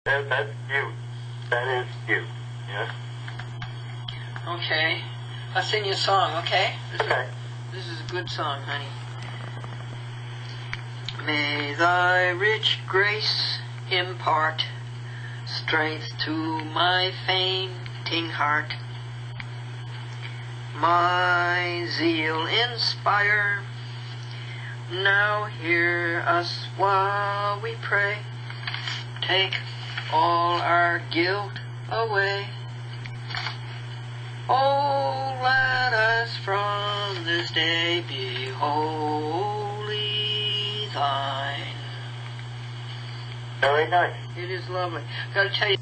That's you. That is you. Yes. Okay. I'll sing you a song, okay? Okay. This is a good song, honey. May thy rich grace impart strength to my fainting heart. My zeal inspire. Now hear us while we pray. Take all our guilt away. Oh, let us from this day be wholly thine. Very nice. It is lovely. Gotta tell you.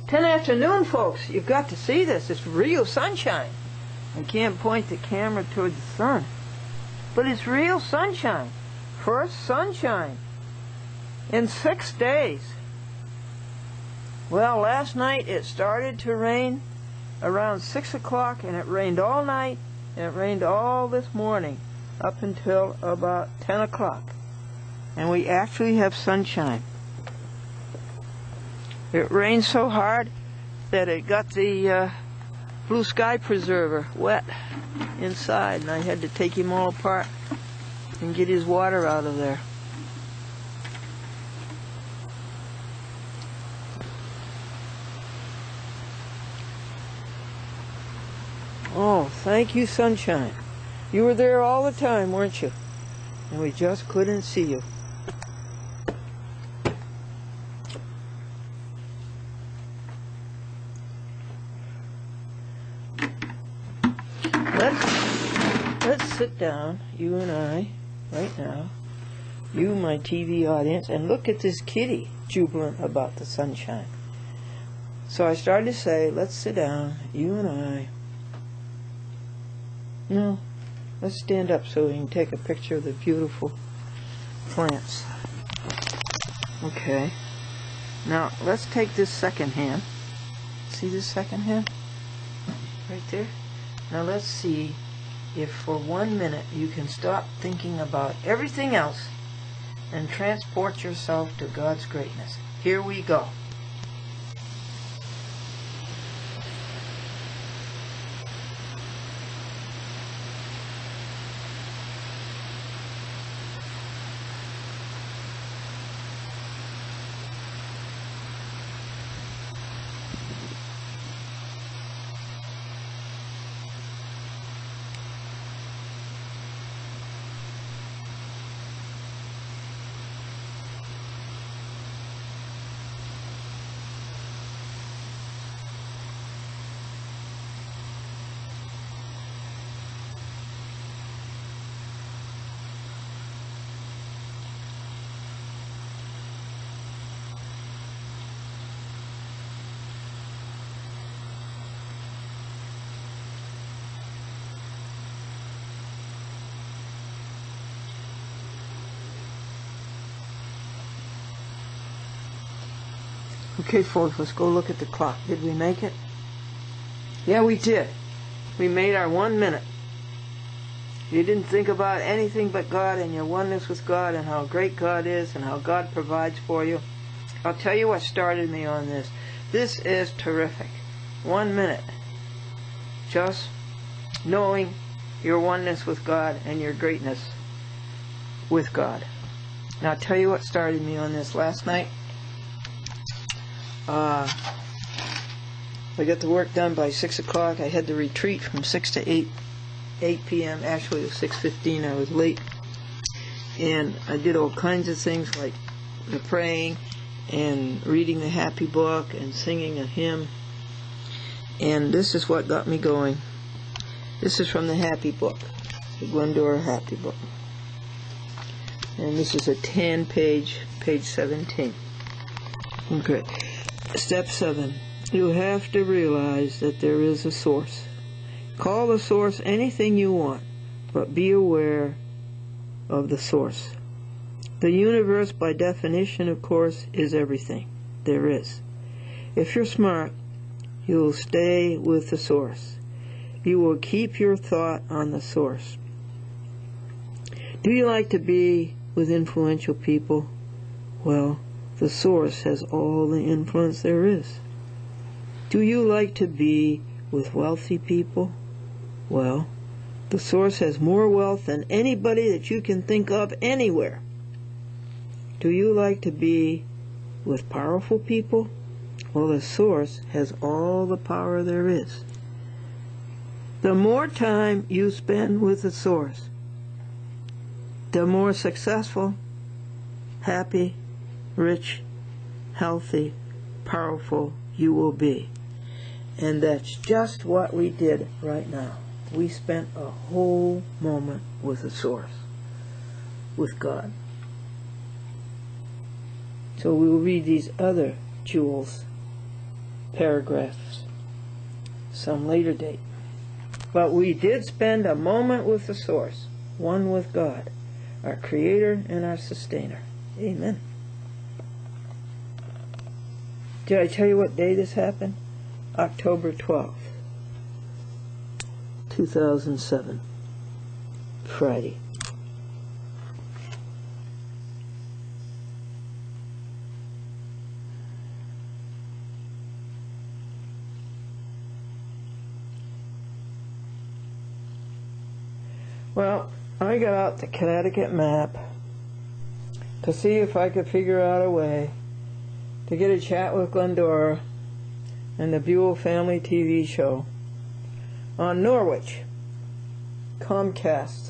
10 afternoon, folks. You've got to see this. It's real sunshine. I can't point the camera toward the sun, but it's real sunshine. First sunshine in 6 days. Well, last night it started to rain around 6 o'clock, and it rained all night, and it rained all this morning up until about 10 o'clock. And we actually have sunshine. It rained so hard that it got the blue sky preserver wet inside, and I had to take him all apart and get his water out of there. Oh, thank you, sunshine. You were there all the time, weren't you? And we just couldn't see you. Let's sit down, you and I, right now, you, my TV audience, and look at this kitty jubilant about the sunshine. So I started to say, let's sit down, you and I. No, let's stand up so we can take a picture of the beautiful plants. Okay. Now, let's take this second hand. See this second hand? Right there? Now let's see if for 1 minute you can stop thinking about everything else and transport yourself to God's greatness. Here we go. Okay, folks, let's go look at the clock. Did we make it? Yeah, we did. We made our 1 minute. You didn't think about anything but God and your oneness with God and how great God is and how God provides for you. I'll tell you what started me on this. This is terrific. 1 minute. Just knowing your oneness with God and your greatness with God. Now, I'll tell you what started me on this last night. I got the work done by 6 o'clock. I had the retreat from 6 to 8 p.m. Actually, it was 6:15. I was late. And I did all kinds of things like the praying and reading the happy book and singing a hymn. And this is what got me going. This is from the happy book, the Glendora happy book. And this is a 10-page, page 17. Okay. Step 7. You have to realize that there is a source. Call the source anything you want, but be aware of the source. The universe, by definition, of course, is everything there is. If you're smart, you will stay with the source. You will keep your thought on the source. Do you like to be with influential people? Well, The source has all the influence there is. Do you like to be with wealthy people? Well, the source has more wealth than anybody that you can think of anywhere. Do you like to be with powerful people? Well, the source has all the power there is. The more time you spend with the source, the more successful, happy, rich, healthy, powerful you will be. And that's just what we did right now. We spent a whole moment with the source, with God. So we will read these other jewels, paragraphs, some later date. But we did spend a moment with the source, one with God, our Creator and our Sustainer. Amen. Did I tell you what day this happened? October 12th, 2007, Friday. Well, I got out the Connecticut map to see if I could figure out a way to get a chat with Glendora and the Buell Family TV show on Norwich, Comcast,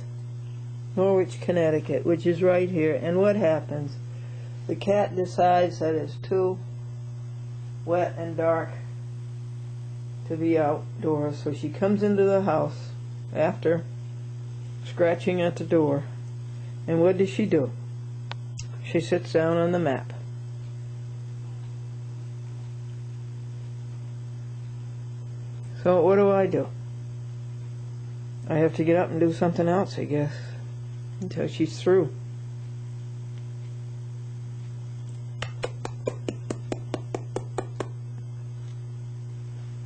Norwich, Connecticut, which is right here. And what happens? The cat decides that it's too wet and dark to be outdoors, so she comes into the house after scratching at the door, and what does she do? She sits down on the map. So what do? I have to get up and do something else, I guess, until she's through.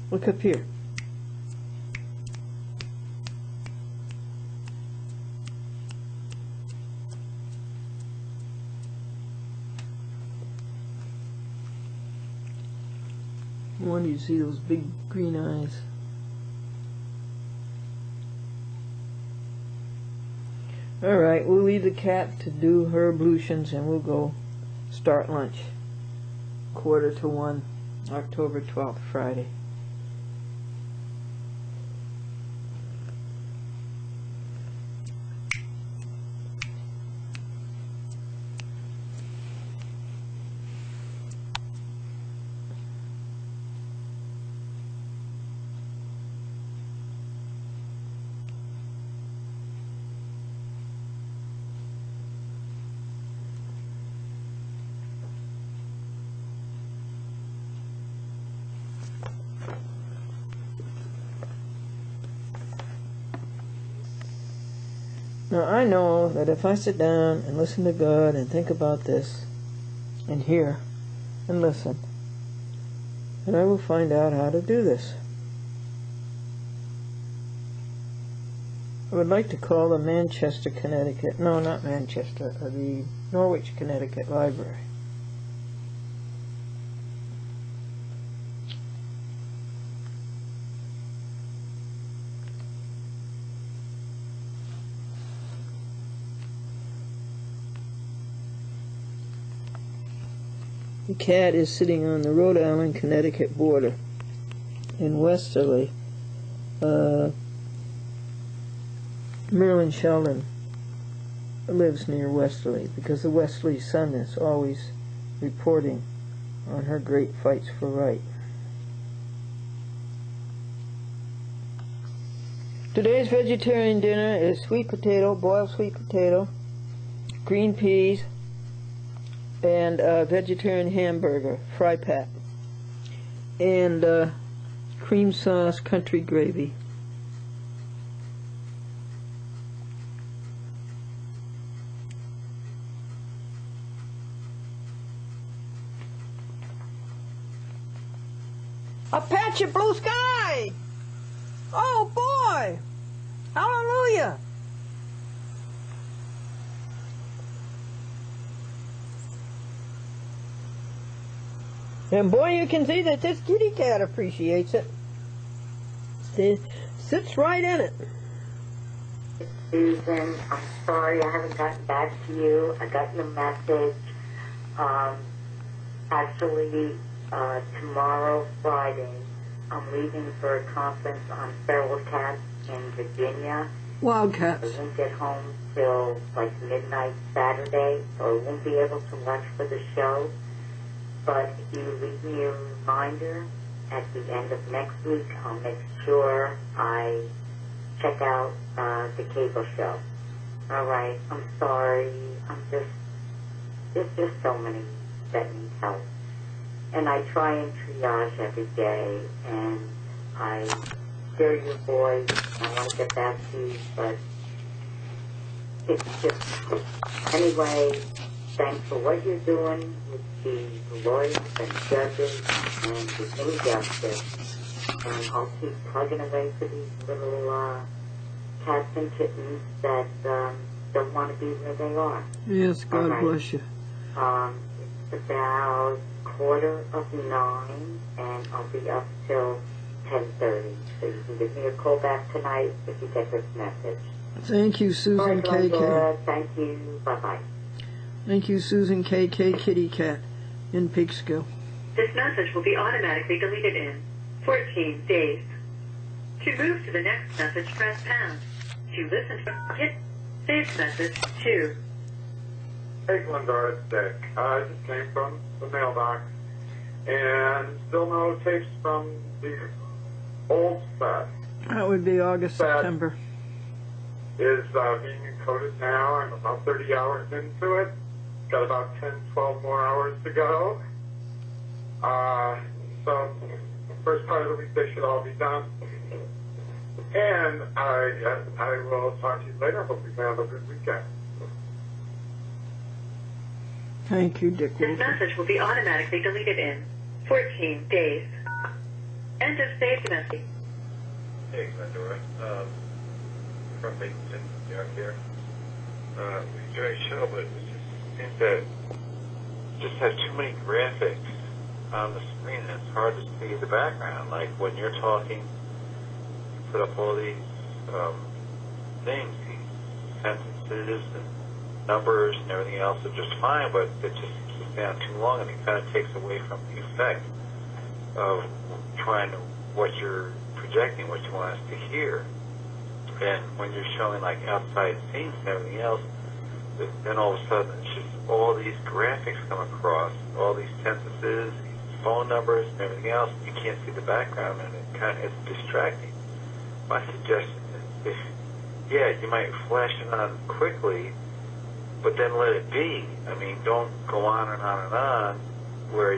Look up here. I wonder you see those big green eyes. Alright, we'll leave the cat to do her ablutions and we'll go start lunch. 1:45, October 12th, Friday. Now I know that if I sit down and listen to God and think about this and hear and listen, then I will find out how to do this. I would like to call the Manchester, Connecticut, no, not Manchester, the Norwich, Connecticut Library. The cat is sitting on the Rhode Island, Connecticut border in Westerly. Merlin Sheldon lives near Westerly because the Westerly Sun is always reporting on her great fights for right. Today's vegetarian dinner is sweet potato, boiled sweet potato, green peas, and a vegetarian hamburger, fry pat, and cream sauce country gravy. A patch of blue sky! Oh boy! Hallelujah! And boy, you can see that this kitty cat appreciates it. It sits right in it. Susan, I'm sorry I haven't gotten back to you. I got your message. Actually, tomorrow, Friday, I'm leaving for a conference on feral cats in Virginia. Wildcats. I won't get home till like midnight Saturday, so I won't be able to watch for the show. But if you leave me a reminder at the end of next week, I'll make sure I check out the cable show. All right, I'm sorry. There's just so many that need help. And I try and triage every day, and I hear your voice. I want to get back to you, but it's just... Anyway, thanks for what you're doing with the lawyers and judges and the injustice. And I'll keep plugging away for these little cats and kittens that don't want to be where they are. Yes, God bless you. It's about 8:45, and I'll be up till 10:30. So you can give me a call back tonight if you get this message. Thank you, Susan KK. Glendora, thank you. Bye-bye. Thank you, Susan KK Kitty Cat in Peekskill. This message will be automatically deleted in 14 days. To move to the next message, press pound. To listen to hit save message 2. Hey, Glendora, it's Dick. I just came from the mailbox, and still no tapes from the old set. That would be August, September. Is being encoded now. I'm about 30 hours into it. Got about 10, 12 more hours to go. So, first part of the week they should all be done. And I will talk to you later. Hope you have a good weekend. Thank you, Dick This Wilson. message will be automatically deleted in 14 days. End of saved message. Hey, Glendora. From Binghamton, New York here. We enjoy the show, but it just seems that it just has too many graphics on the screen, and it's hard to see the background. Like when you're talking, you put up all these things, these sentences and numbers and everything else are just fine, but it just keeps down too long, and it kind of takes away from the effect of trying to what you're projecting, what you want us to hear. And when you're showing like outside scenes and everything else, then all of a sudden it's just all these graphics come across, all these sentences, these phone numbers and everything else. You can't see the background, and it kind of it's distracting. My suggestion is, you might flash it on quickly, but then let it be. I mean, don't go on and on and on where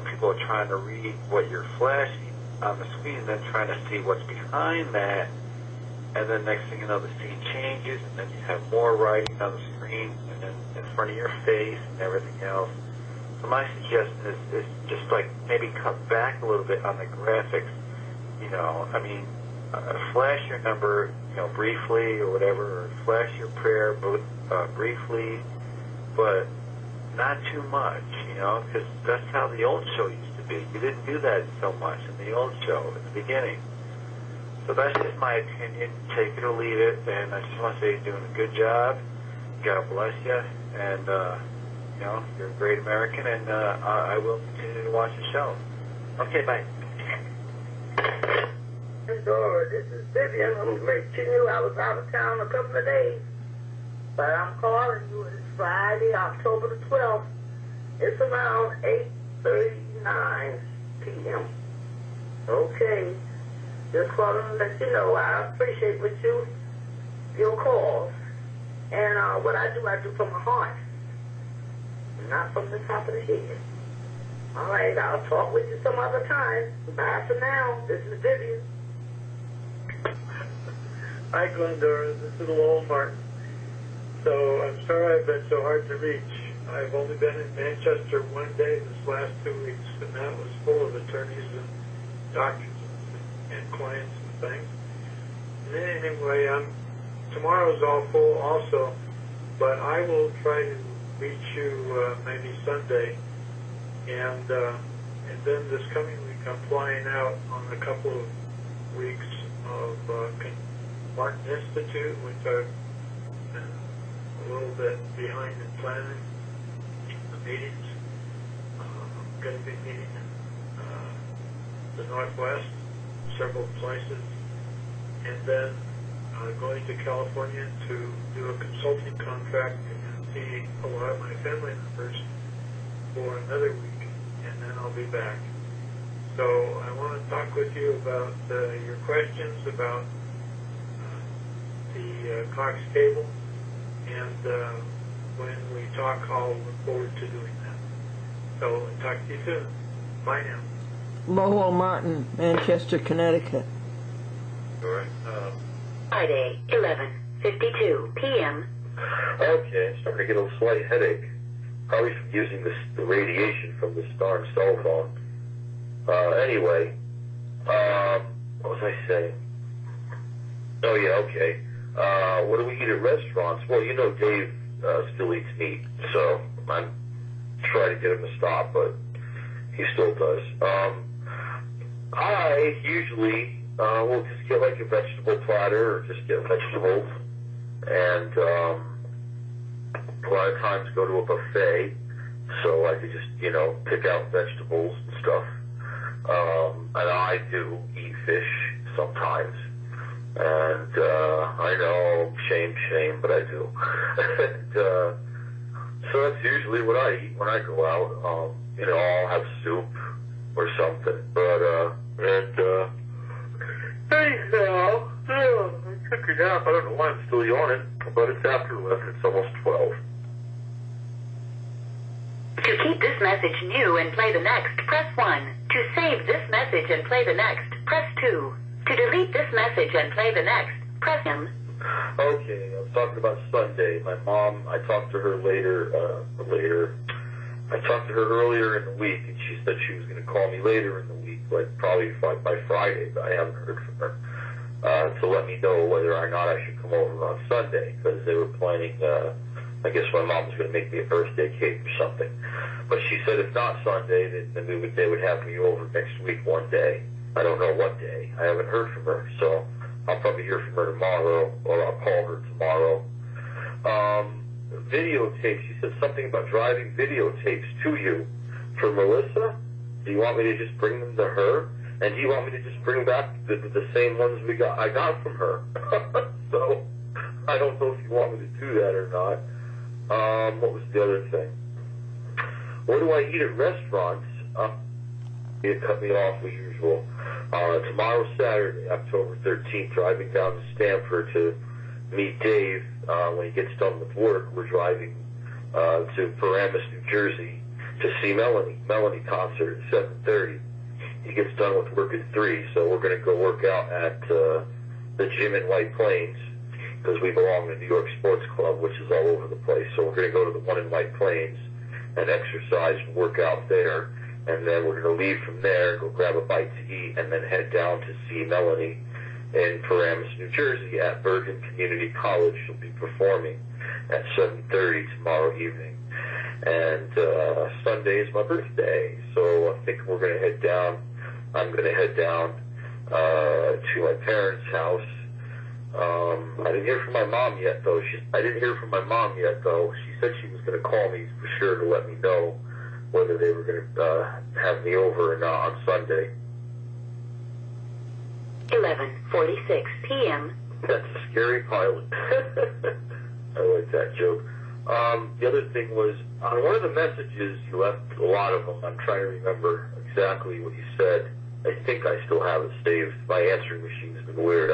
people are trying to read what you're flashing on the screen, and then trying to see what's behind that. And then next thing you know, the scene changes, and then you have more writing on the screen, and then in front of your face and everything else. So my suggestion is just like maybe cut back a little bit on the graphics. Flash your number, briefly or whatever, or flash your prayer briefly, but not too much, because that's how the old show used to be. You didn't do that so much in the old show at the beginning. So that's just my opinion. Take it or leave it. And I just want to say you're doing a good job. God bless you. And, you're a great American. And I will continue to watch the show. Okay, bye. Glendora, this is Vivian. I'm reaching you. I was out of town a couple of days, but I'm calling you. It's Friday, October the 12th. It's around 8:39 p.m. Okay. Just calling to let you know I appreciate your calls. And what I do from my heart, not from the top of the head. All right, I'll talk with you some other time. Bye for now. This is Vivian. Hi, Glendora. This is Lowell Martin. So I'm sorry I've been so hard to reach. I've only been in Manchester one day this last 2 weeks, and that was full of attorneys and doctors and clients and things. And anyway, tomorrow's all full also, but I will try to reach you maybe Sunday, and And then this coming week, I'm flying out on a couple of weeks of Martin Institute, which I've been a little bit behind in planning the meetings. I'm going to be meeting in the Northwest, several places, and then going to California to do a consulting contract and see a lot of my family members for another week, and then I'll be back. So I want to talk with you about your questions about the Cox cable, and when we talk, I'll look forward to doing that. So I'll talk to you soon. Bye now. Lowell Martin, Manchester, Connecticut. All right. Friday, 11:52 p.m. Okay, I'm starting to get a slight headache. Probably from using the radiation from this darn cell phone. Anyway, what was I saying? Oh yeah, okay. What do we eat at restaurants? Well, you know Dave still eats meat, so I'm trying to get him to stop, but he still does. I usually will just get like a vegetable platter, or just get vegetables, and a lot of times go to a buffet, so I could just, pick out vegetables and stuff. And I do eat fish sometimes, and I know, shame, but I do. And so that's usually what I eat when I go out. I'll have soup or something, but anyhow, I took a nap. I don't know why I'm still yawning, but it's after 11. It's almost 12. To keep this message new and play the next, press 1. To save this message and play the next, press 2. To delete this message and play the next, press M. Okay, I was talking about Sunday. My mom, I talked to her I talked to her earlier in the week, and she said she was going to call me later in the week, like probably by Friday, but I haven't heard from her, to let me know whether or not I should come over on Sunday, because they were planning, I guess my mom was going to make me a birthday cake or something. But she said if not Sunday, then they would have me over next week one day. I don't know what day. I haven't heard from her, so I'll probably hear from her tomorrow, or I'll call her tomorrow. Videotapes, she said something about driving videotapes to you. For Melissa, do you want me to just bring them to her? And do you want me to just bring back the same ones I got from her? So, I don't know if you want me to do that or not. What was the other thing? What do I eat at restaurants? It cut me off as usual. Tomorrow, Saturday, October 13th, driving down to Stamford to meet Dave when he gets done with work. We're driving to Paramus, New Jersey to see Melanie concert at 7:30. He gets done with work at 3, so we're going to go work out at the gym in White Plains, because we belong to New York Sports Club, which is all over the place. So we're going to go to the one in White Plains and exercise and work out there. And then we're going to leave from there, go grab a bite to eat, and then head down to see Melanie in Paramus, New Jersey at Bergen Community College. She'll be performing at 7:30 tomorrow evening. And Sunday is my birthday, so I think we're going to head down. I'm going to head down to my parents' house. I didn't hear from my mom yet, though. She said she was going to call me for sure to let me know whether they were going to have me over or not on Sunday. 11:46 p.m. That's a scary pilot. I like that joke. The other thing was, on one of the messages you left, a lot of them, I'm trying to remember exactly what you said. I think I still have it saved. My answering machine's been weird.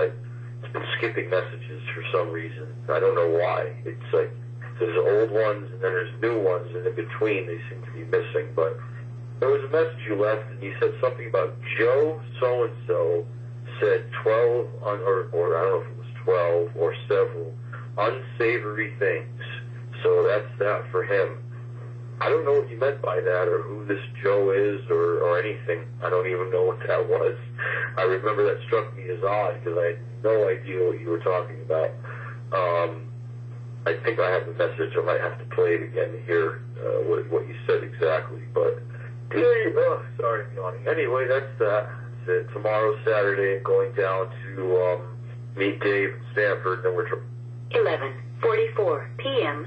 It's been skipping messages for some reason. I don't know why. It's like there's old ones and then there's new ones, and in between they seem to be missing. But there was a message you left, and you said something about Joe so-and-so said 12, or I don't know if it was 12 or several, unsavory things. So that's that for him. I don't know what you meant by that, or who this Joe is, or anything. I don't even know what that was. I remember that struck me as odd, because I had no idea what you were talking about. I think I have the message. I might have to play it again to hear what you said exactly. But Sorry, I'm yawning. Anyway, that's that. That's it. Tomorrow, Saturday, going down to meet Dave in Stanford, then we're 11:44 p.m.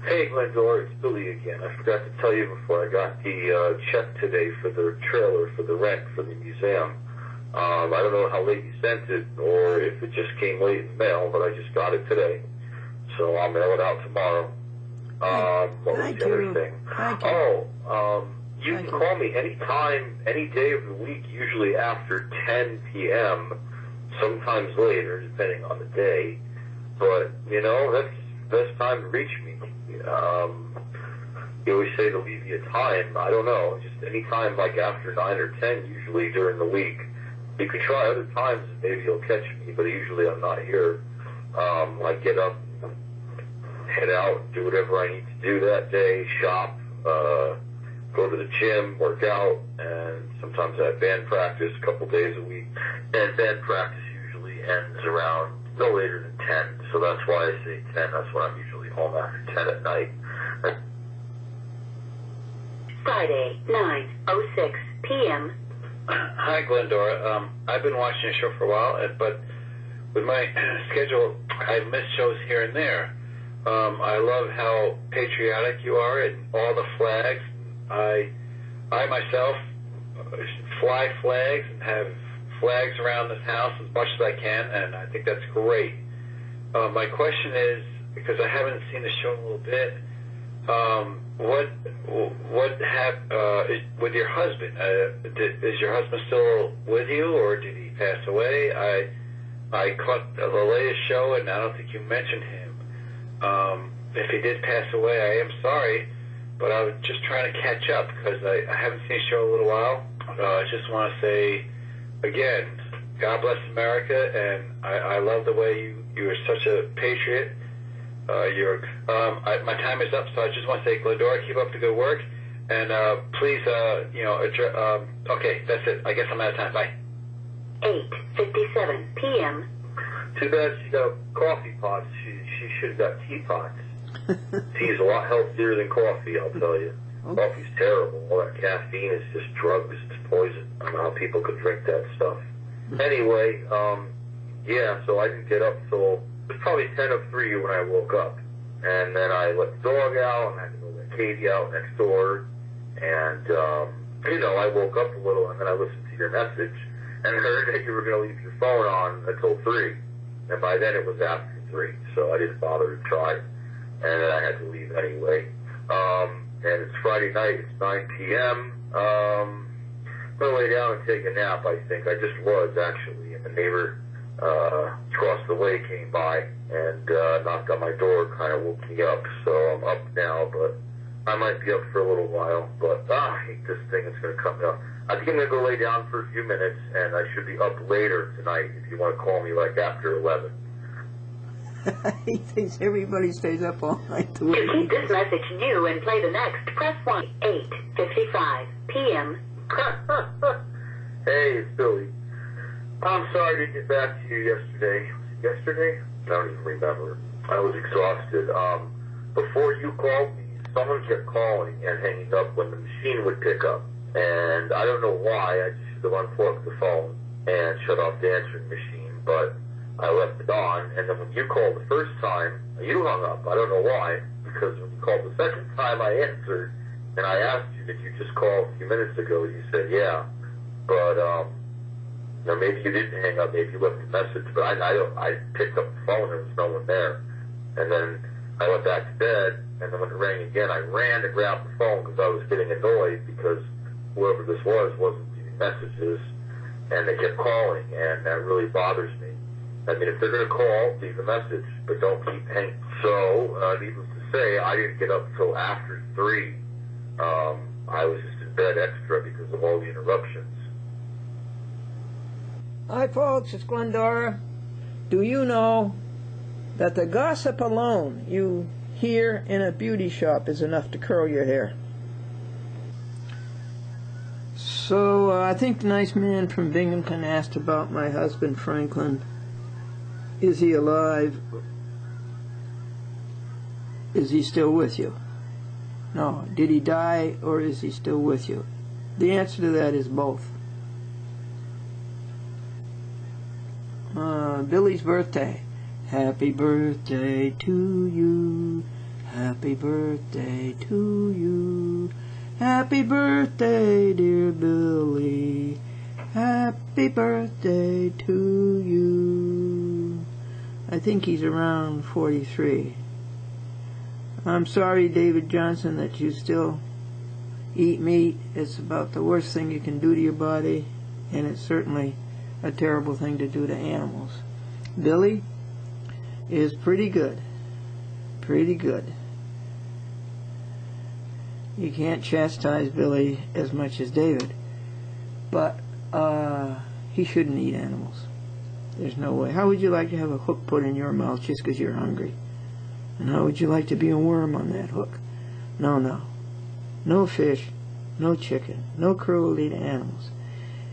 Hey, Glendora, it's Billy again. I forgot to tell you before. I got the check today for the trailer, for the rent, for the museum. I don't know how late you sent it, or if it just came late in the mail, but I just got it today. So I'll mail it out tomorrow. What was the other thing? You can call me anytime, any day of the week, usually after 10 p.m., sometimes later, depending on the day. But, that's the best time to reach me. You always say to leave you a time. I don't know. Just any time, like after 9 or 10, usually during the week. You can try other times and maybe you'll catch me, but usually I'm not here. I get up, head out, do whatever I need to do that day, shop, go to the gym, work out, and sometimes I have band practice a couple days a week. And band practice usually ends around no later than 10, so that's why I say 10. That's when I'm usually home after 10 at night. Friday, 9:06 p.m. Hi, Glendora. I've been watching the show for a while, but with my schedule, I miss shows here and there. I love how patriotic you are and all the flags. I myself fly flags and have flags around this house as much as I can, and I think that's great. My question is, because I haven't seen the show in a little bit, what happened with your husband? Is your husband still with you, or did he pass away? I caught the latest show, and I don't think you mentioned him. If he did pass away, I am sorry, but I was just trying to catch up because I haven't seen the show in a little while. I just want to say, again, God bless America, and I love the way you are such a patriot. My time is up, so I just want to say, Glendora, keep up the good work, and please, okay, that's it. I guess I'm out of time. Bye. 8:57 p.m. Too bad she got coffee pots. She should have got teapots. Tea is a lot healthier than coffee, I'll tell you. Coffee's terrible. All that caffeine is just drugs. It's poison. I don't know how people could drink that stuff. Anyway, so I didn't get up till it was probably 10:03 when I woke up. And then I let the dog out, and I had to go let Katie out next door. And, I woke up a little, and then I listened to your message and heard that you were going to leave your phone on until 3. And by then it was after 3, so I didn't bother to try. And then I had to leave anyway. And it's Friday night, it's 9 p.m. I'm going to lay down and take a nap, I think. I just was, actually, and the neighbor across the way came by and knocked on my door, kind of woke me up. So I'm up now, but I might be up for a little while. But I hate this thing. It's going to come down. I think I'm going to go lay down for a few minutes, and I should be up later tonight if you want to call me, like, after 11. He thinks everybody stays up all night. To keep this message new and play the next, press 1. 8:55 p.m. Hey, it's Billy. I'm sorry I didn't get back to you yesterday. Was it yesterday? I don't even remember. I was exhausted. Before you called me, someone kept calling and hanging up when the machine would pick up. And I don't know why. I just should have unplugged the phone and shut off the answering machine, but I left it on. And then when you called the first time, you hung up. I don't know why, because when you called the second time, I answered, and I asked you, did you just call a few minutes ago? You said, yeah. But, maybe you didn't hang up. Maybe you left a message. But I picked up the phone, and there was no one there. And then I went back to bed, and then when it rang again, I ran to grab the phone because I was getting annoyed because whoever this was wasn't leaving messages, and they kept calling, and that really bothers me. I mean, if they're going to call, leave a message, but don't keep hanging. So, needless to say, I didn't get up till after 3. I was just in bed extra because of all the interruptions. Hi, folks, it's Glendora. Do you know that the gossip alone you hear in a beauty shop is enough to curl your hair? So, I think the nice man from Binghamton asked about my husband, Franklin. Is he alive? Is he still with you? No. Did he die, or is he still with you? The answer to that is both. Billy's birthday. Happy birthday to you. Happy birthday to you. Happy birthday, dear Billy. Happy birthday to you. I think he's around 43. I'm sorry, David Johnson, that you still eat meat. It's about the worst thing you can do to your body, and it's certainly a terrible thing to do to animals. Billy is pretty good. Pretty good. You can't chastise Billy as much as David, but he shouldn't eat animals. There's no way. How would you like to have a hook put in your mouth just because you're hungry? And how would you like to be a worm on that hook? No, no. No fish, no chicken, no cruelty to animals,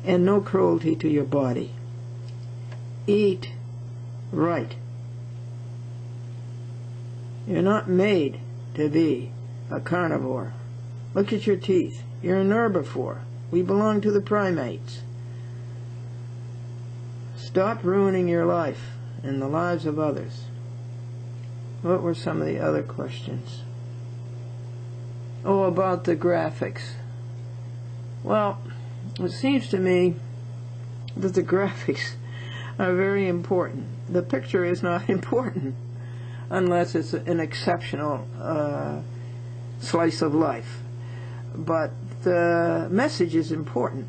and no cruelty to your body. Eat right. You're not made to be a carnivore. Look at your teeth. You're an herbivore. We belong to the primates. Stop ruining your life and the lives of others. What were some of the other questions? Oh, about the graphics. Well, it seems to me that the graphics are very important. The picture is not important unless it's an exceptional slice of life. But the message is important,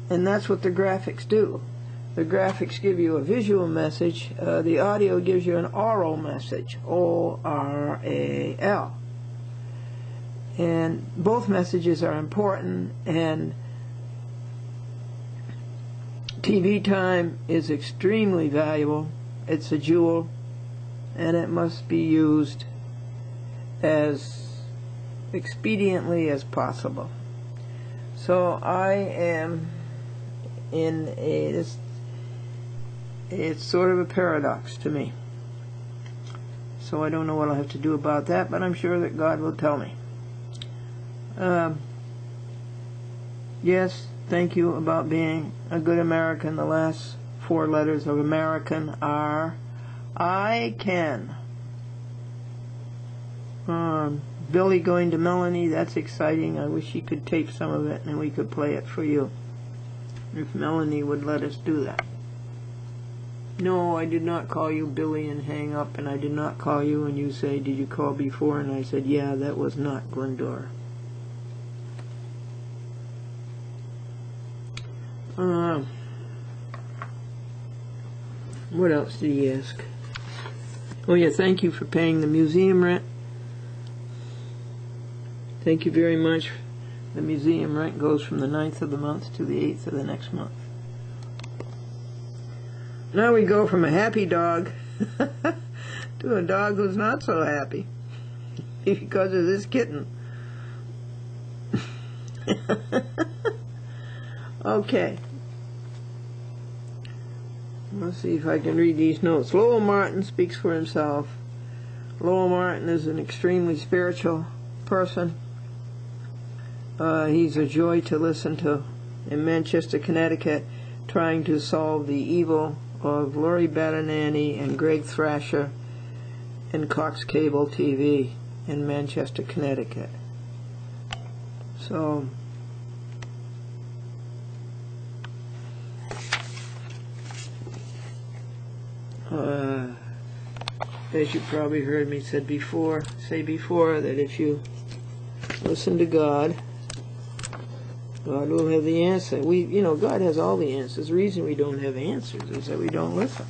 and that's what the graphics do. The graphics give you a visual message. The audio gives you an oral message, O-R-A-L. And both messages are important, and TV time is extremely valuable. It's a jewel, and it must be used as expediently as possible. So I am in it's sort of a paradox to me. So I don't know what I'll have to do about that, but I'm sure that God will tell me. Yes, thank you about being a good American. The last 4 letters of American are I can. Billy going to Melanie, that's exciting. I wish he could tape some of it and we could play it for you. If Melanie would let us do that. No, I did not call you Billy and hang up, and I did not call you and you say, did you call before? And I said, yeah, that was not Glendora. What else did he ask? Oh yeah, thank you for paying the museum rent. Thank you very much. The museum rent goes from the 9th of the month to the 8th of the next month. Now we go from a happy dog to a dog who's not so happy because of this kitten. Okay. Let's see if I can read these notes. Lowell Martin speaks for himself. Lowell Martin is an extremely spiritual person. He's a joy to listen to in Manchester, Connecticut, trying to solve the evil of Lori Badanani and Greg Thrasher and Cox Cable TV in Manchester, Connecticut. So, as you probably heard me say before, that if you listen to God, God will have the answer. God has all the answers. The reason we don't have answers is that we don't listen.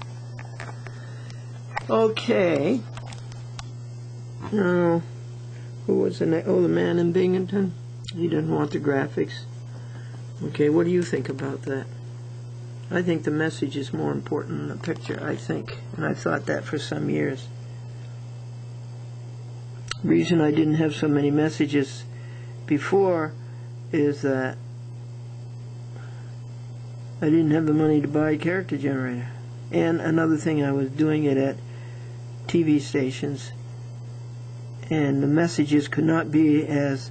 Okay. Who was the next? Oh, the man in Binghamton. He didn't want the graphics. Okay, what do you think about that? I think the message is more important than the picture, I think. And I thought that for some years. The reason I didn't have so many messages before is that I didn't have the money to buy a character generator. And another thing, I was doing it at TV stations, and the messages could not be as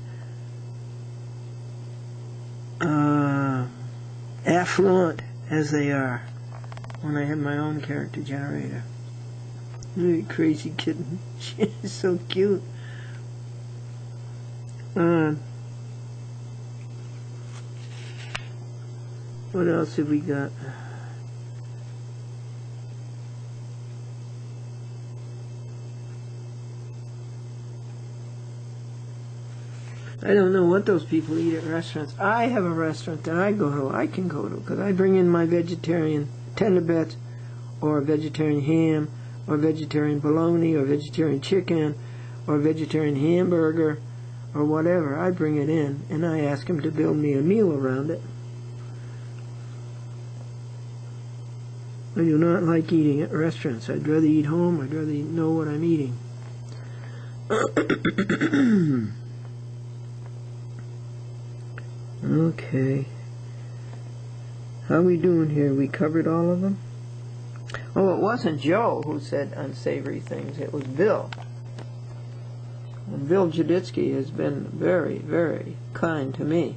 affluent as they are when I have my own character generator. Look at crazy kitten. She is so cute. What else have we got? I don't know what those people eat at restaurants. I have a restaurant that I can go to, because I bring in my vegetarian tender bits, or vegetarian ham, or vegetarian bologna, or vegetarian chicken, or vegetarian hamburger, or whatever. I bring it in, and I ask them to build me a meal around it. I do not like eating at restaurants. I'd rather eat home. I'd rather know what I'm eating. Okay. How are we doing here? We covered all of them? Oh, it wasn't Joe who said unsavory things. It was Bill. And Bill Juditsky has been very, very kind to me.